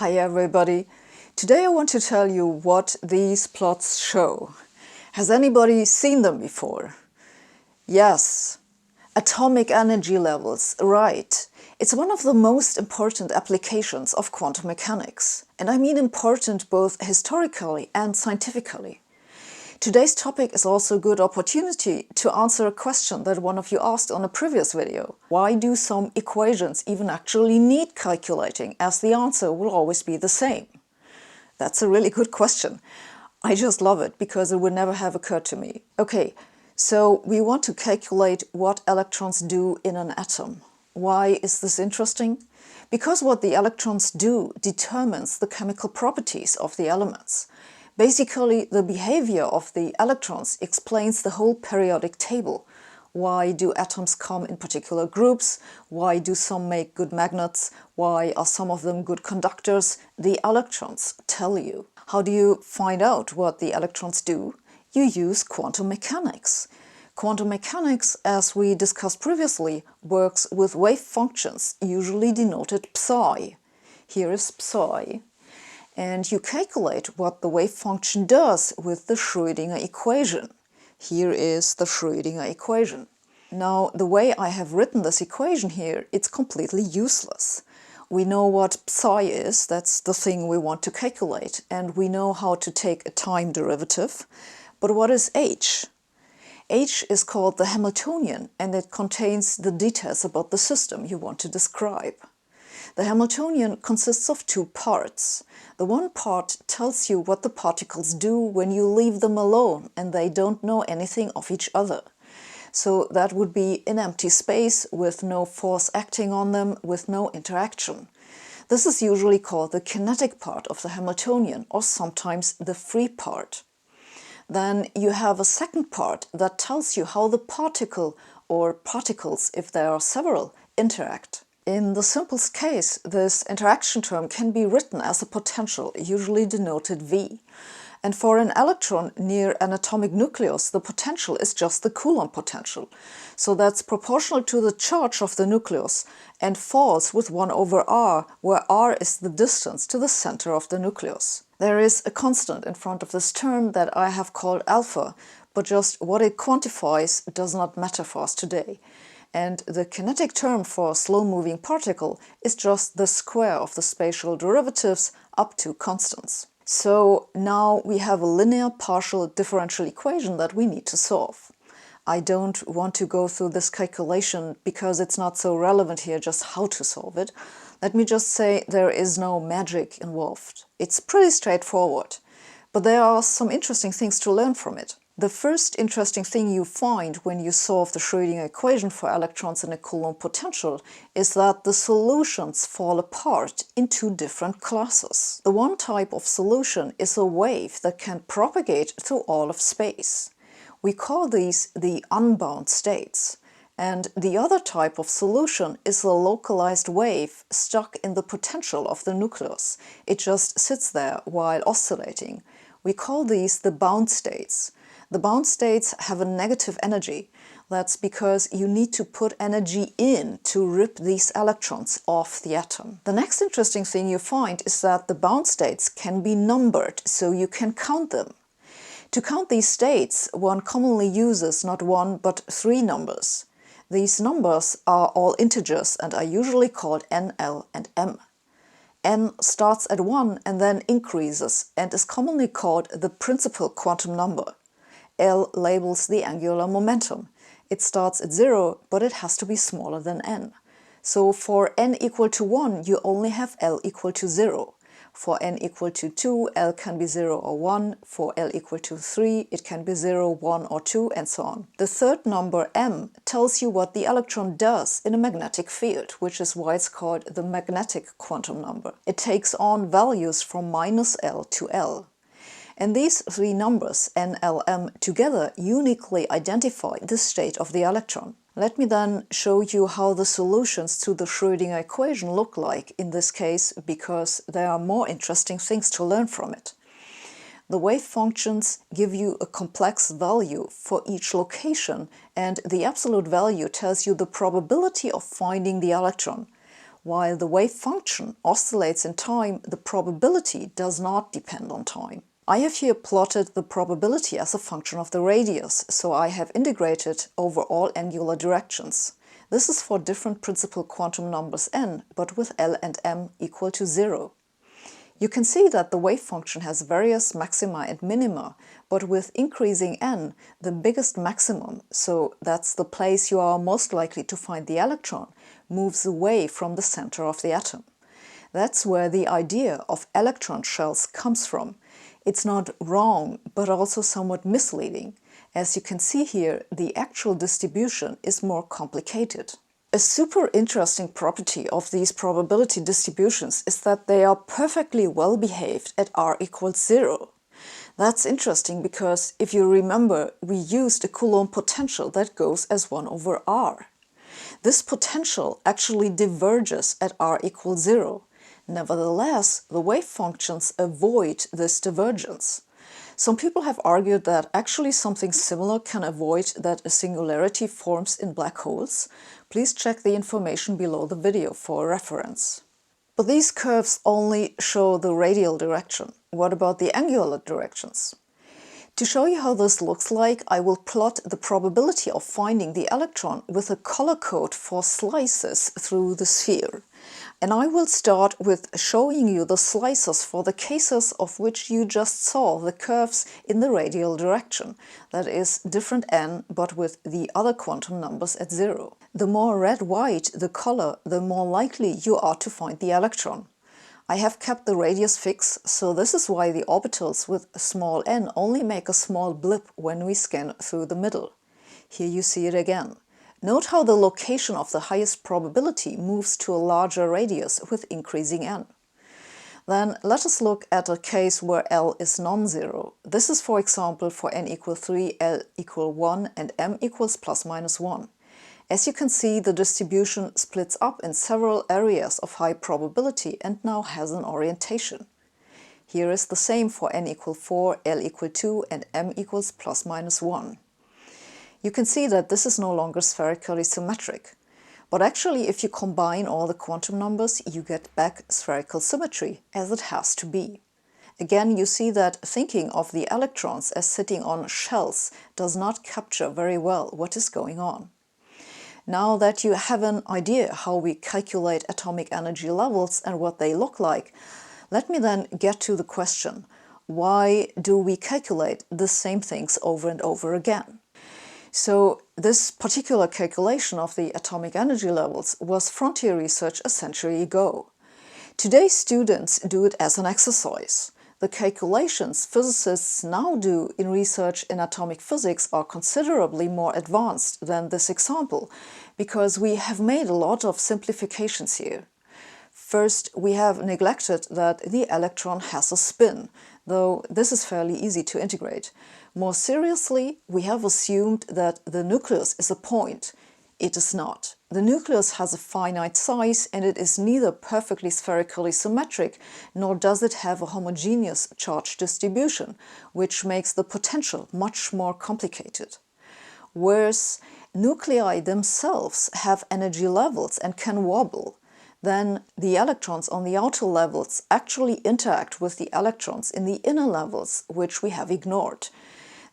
Hi everybody! Today I want to tell you what these plots show. Has anybody seen them before? Yes, atomic energy levels, right. It's one of the most important applications of quantum mechanics. And I mean important both historically and scientifically. Today's topic is also a good opportunity to answer a question that one of you asked on a previous video. Why do some equations even actually need calculating, as the answer will always be the same? That's a really good question. I just love it because it would never have occurred to me. Okay, so we want to calculate what electrons do in an atom. Why is this interesting? Because what the electrons do determines the chemical properties of the elements. Basically, the behavior of the electrons explains the whole periodic table. Why do atoms come in particular groups? Why do some make good magnets? Why are some of them good conductors? The electrons tell you. How do you find out what the electrons do? You use quantum mechanics. Quantum mechanics, as we discussed previously, works with wave functions, usually denoted psi. Here is psi. And you calculate what the wave function does with the Schrödinger equation. Here is the Schrödinger equation. Now, the way I have written this equation here, it's completely useless. We know what psi is, that's the thing we want to calculate, and we know how to take a time derivative. But what is h? H is called the Hamiltonian, and it contains the details about the system you want to describe. The Hamiltonian consists of two parts. The one part tells you what the particles do when you leave them alone and they don't know anything of each other. So that would be an empty space with no force acting on them, with no interaction. This is usually called the kinetic part of the Hamiltonian, or sometimes the free part. Then you have a second part that tells you how the particle, or particles if there are several, interact. In the simplest case, this interaction term can be written as a potential, usually denoted V. And for an electron near an atomic nucleus, the potential is just the Coulomb potential. So that's proportional to the charge of the nucleus and falls with 1 over r, where r is the distance to the center of the nucleus. There is a constant in front of this term that I have called alpha, but just what it quantifies does not matter for us today. And the kinetic term for a slow-moving particle is just the square of the spatial derivatives up to constants. So now we have a linear partial differential equation that we need to solve. I don't want to go through this calculation because it's not so relevant here just how to solve it. Let me just say there is no magic involved. It's pretty straightforward, but there are some interesting things to learn from it. The first interesting thing you find when you solve the Schrödinger equation for electrons in a Coulomb potential is that the solutions fall apart into different classes. The one type of solution is a wave that can propagate through all of space. We call these the unbound states. And the other type of solution is a localized wave stuck in the potential of the nucleus. It just sits there while oscillating. We call these the bound states. The bound states have a negative energy. That's because you need to put energy in to rip these electrons off the atom. The next interesting thing you find is that the bound states can be numbered, so you can count them. To count these states, one commonly uses not one but 3 numbers. These numbers are all integers and are usually called n, l, and m. N starts at 1 and then increases and is commonly called the principal quantum number. L labels the angular momentum. It starts at 0, but it has to be smaller than n. So for n equal to 1, you only have L equal to 0. For n equal to 2, L can be 0 or 1. For L equal to 3, it can be 0, 1 or 2, and so on. The third number, m, tells you what the electron does in a magnetic field, which is why it's called the magnetic quantum number. It takes on values from -L to L. And these 3 numbers, n, l, m, together uniquely identify the state of the electron. Let me then show you how the solutions to the Schrödinger equation look like in this case, because there are more interesting things to learn from it. The wave functions give you a complex value for each location, and the absolute value tells you the probability of finding the electron. While the wave function oscillates in time, the probability does not depend on time. I have here plotted the probability as a function of the radius, so I have integrated over all angular directions. This is for different principal quantum numbers n, but with L and m equal to 0. You can see that the wave function has various maxima and minima, but with increasing n, the biggest maximum, so that's the place you are most likely to find the electron, moves away from the center of the atom. That's where the idea of electron shells comes from. It's not wrong, but also somewhat misleading. As you can see here, the actual distribution is more complicated. A super interesting property of these probability distributions is that they are perfectly well behaved at r equals 0. That's interesting because, if you remember, we used a Coulomb potential that goes as 1 over r. This potential actually diverges at r equals 0. Nevertheless, the wave functions avoid this divergence. Some people have argued that actually something similar can avoid that a singularity forms in black holes. Please check the information below the video for reference. But these curves only show the radial direction. What about the angular directions? To show you how this looks like, I will plot the probability of finding the electron with a color code for slices through the sphere. And I will start with showing you the slices for the cases of which you just saw the curves in the radial direction, that is, different n, but with the other quantum numbers at 0. The more red-white the color, the more likely you are to find the electron. I have kept the radius fixed, so this is why the orbitals with small n only make a small blip when we scan through the middle. Here you see it again. Note how the location of the highest probability moves to a larger radius with increasing n. Then let us look at a case where L is non-zero. This is, for example, for n equals 3, L equals 1 and m equals plus minus 1. As you can see, the distribution splits up in several areas of high probability and now has an orientation. Here is the same for n equals 4, L equals 2 and m equals plus minus 1. You can see that this is no longer spherically symmetric. But actually, if you combine all the quantum numbers, you get back spherical symmetry, as it has to be. Again, you see that thinking of the electrons as sitting on shells does not capture very well what is going on. Now that you have an idea how we calculate atomic energy levels and what they look like, let me then get to the question, why do we calculate the same things over and over again? So this particular calculation of the atomic energy levels was frontier research a century ago. Today's students do it as an exercise. The calculations physicists now do in research in atomic physics are considerably more advanced than this example, because we have made a lot of simplifications here. First, we have neglected that the electron has a spin, though this is fairly easy to integrate. More seriously, we have assumed that the nucleus is a point. It is not. The nucleus has a finite size and it is neither perfectly spherically symmetric nor does it have a homogeneous charge distribution, which makes the potential much more complicated. Whereas nuclei themselves have energy levels and can wobble, then the electrons on the outer levels actually interact with the electrons in the inner levels, which we have ignored.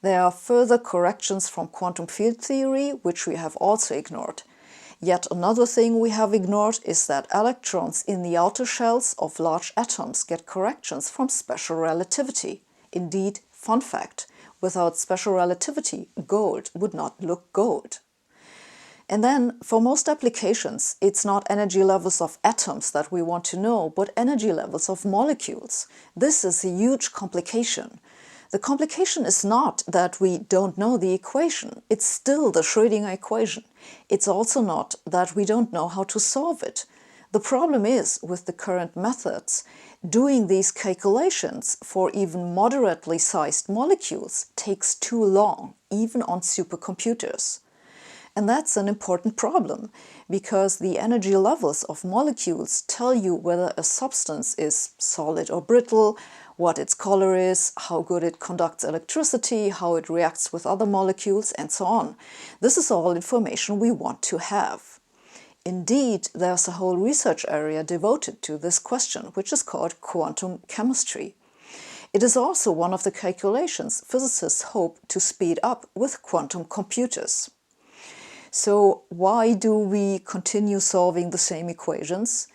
There are further corrections from quantum field theory, which we have also ignored. Yet another thing we have ignored is that electrons in the outer shells of large atoms get corrections from special relativity. Indeed, fun fact, without special relativity, gold would not look gold. And then, for most applications, it's not energy levels of atoms that we want to know, but energy levels of molecules. This is a huge complication. The complication is not that we don't know the equation. It's still the Schrödinger equation. It's also not that we don't know how to solve it. The problem is, with the current methods, doing these calculations for even moderately sized molecules takes too long, even on supercomputers. And that's an important problem, because the energy levels of molecules tell you whether a substance is solid or brittle, what its color is, how good it conducts electricity, how it reacts with other molecules, and so on. This is all information we want to have. Indeed, there's a whole research area devoted to this question, which is called quantum chemistry. It is also one of the calculations physicists hope to speed up with quantum computers. So why do we continue solving the same equations?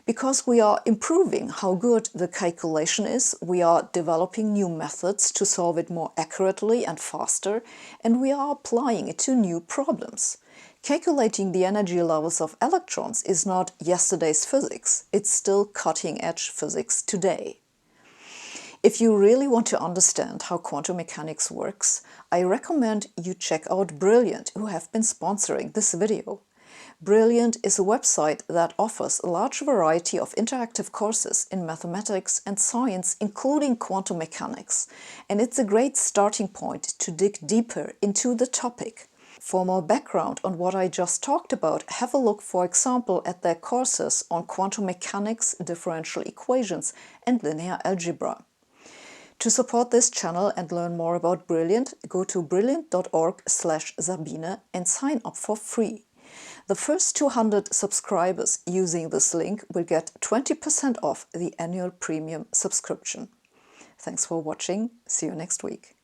Because we are improving how good the calculation is, we are developing new methods to solve it more accurately and faster, and we are applying it to new problems. Calculating the energy levels of electrons is not yesterday's physics, it's still cutting-edge physics today. If you really want to understand how quantum mechanics works, I recommend you check out Brilliant, who have been sponsoring this video. Brilliant is a website that offers a large variety of interactive courses in mathematics and science, including quantum mechanics, and it's a great starting point to dig deeper into the topic. For more background on what I just talked about, have a look, for example, at their courses on quantum mechanics, differential equations, and linear algebra. To support this channel and learn more about Brilliant, go to brilliant.org/Sabine and sign up for free. The first 200 subscribers using this link will get 20% off the annual premium subscription. Thanks for watching. See you next week.